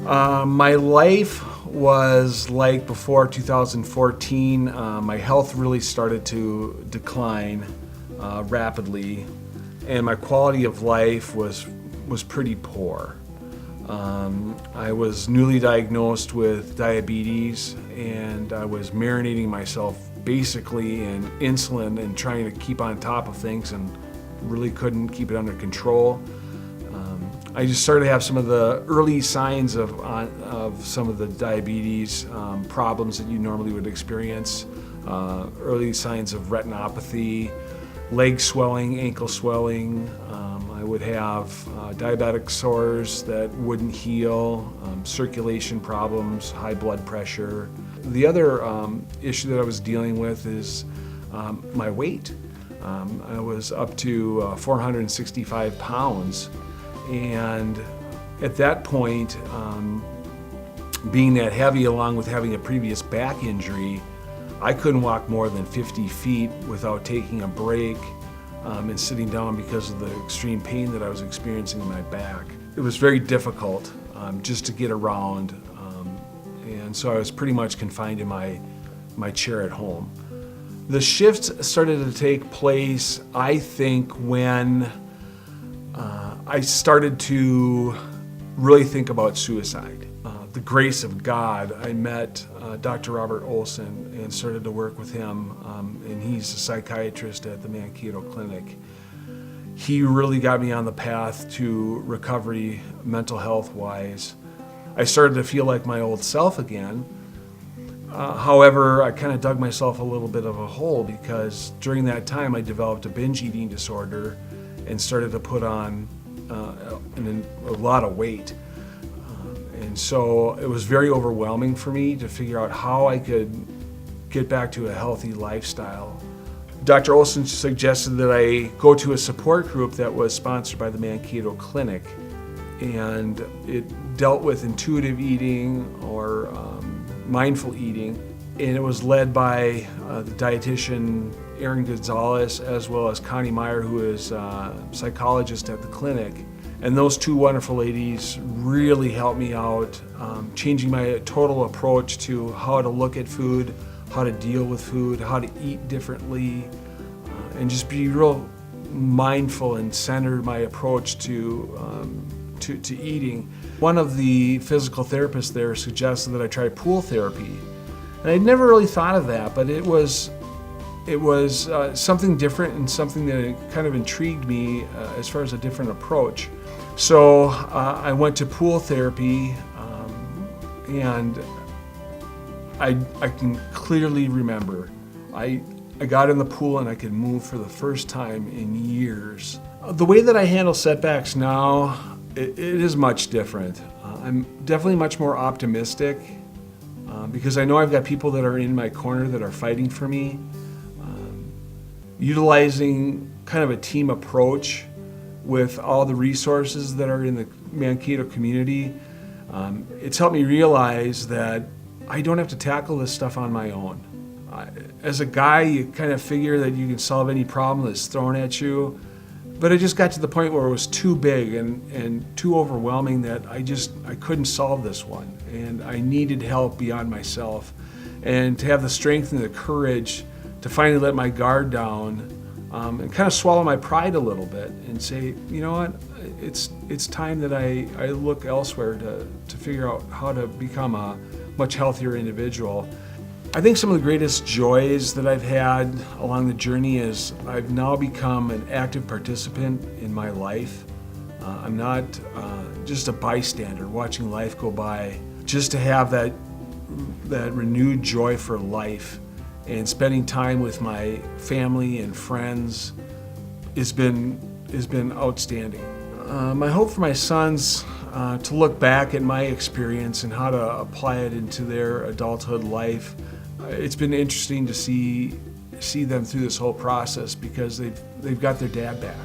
My life was like before 2014. My health really started to decline rapidly, and my quality of life was pretty poor. I was newly diagnosed with diabetes, and I was marinating myself basically in insulin and trying to keep on top of things, and really couldn't keep it under control. I just started to have some of the early signs of some of the diabetes problems that you normally would experience. Early signs of retinopathy, leg swelling, ankle swelling. I would have diabetic sores that wouldn't heal, circulation problems, high blood pressure. The other issue that I was dealing with is my weight. I was up to 465 pounds. And at that point, being that heavy along with having a previous back injury, I couldn't walk more than 50 feet without taking a break and sitting down because of the extreme pain that I was experiencing in my back. It was very difficult just to get around, and so I was pretty much confined in my chair at home. The shift started to take place, I think, when I started to really think about suicide. The grace of God, I met Dr. Robert Olson and started to work with him, and he's a psychiatrist at the Mankato Clinic. He really got me on the path to recovery, mental health-wise. I started to feel like my old self again. However, I kind of dug myself a little bit of a hole because during that time I developed a binge eating disorder and started to put on a lot of weight. And so it was very overwhelming for me to figure out how I could get back to a healthy lifestyle. Dr. Olson suggested that I go to a support group that was sponsored by the Mankato Clinic, and it dealt with intuitive eating or mindful eating, and it was led by the dietitian Erin Gonzalez, as well as Connie Meyer, who is a psychologist at the clinic. And those two wonderful ladies really helped me out, changing my total approach to how to look at food, how to deal with food, how to eat differently, and just be real mindful and center my approach to eating. One of the physical therapists there suggested that I try pool therapy. And I'd never really thought of that, but it was something different and something that kind of intrigued me as far as a different approach. So I went to pool therapy, and I can clearly remember I got in the pool and I could move for the first time in years. The way that I handle setbacks now, it is much different. I'm definitely much more optimistic because I know I've got people that are in my corner that are fighting for me. Utilizing kind of a team approach with all the resources that are in the Mankato community, it's helped me realize that I don't have to tackle this stuff on my own. As a guy, you kind of figure that you can solve any problem that's thrown at you, but it just got to the point where it was too big and too overwhelming that I couldn't solve this one, and I needed help beyond myself. And to have the strength and the courage to finally let my guard down and kind of swallow my pride a little bit and say, you know what, it's time that I look elsewhere to figure out how to become a much healthier individual. I think some of the greatest joys that I've had along the journey is I've now become an active participant in my life. I'm not just a bystander watching life go by. Just to have that renewed joy for life and spending time with my family and friends has been outstanding. My hope for my sons to look back at my experience and how to apply it into their adulthood life. It's been interesting to see them through this whole process because they've got their dad back.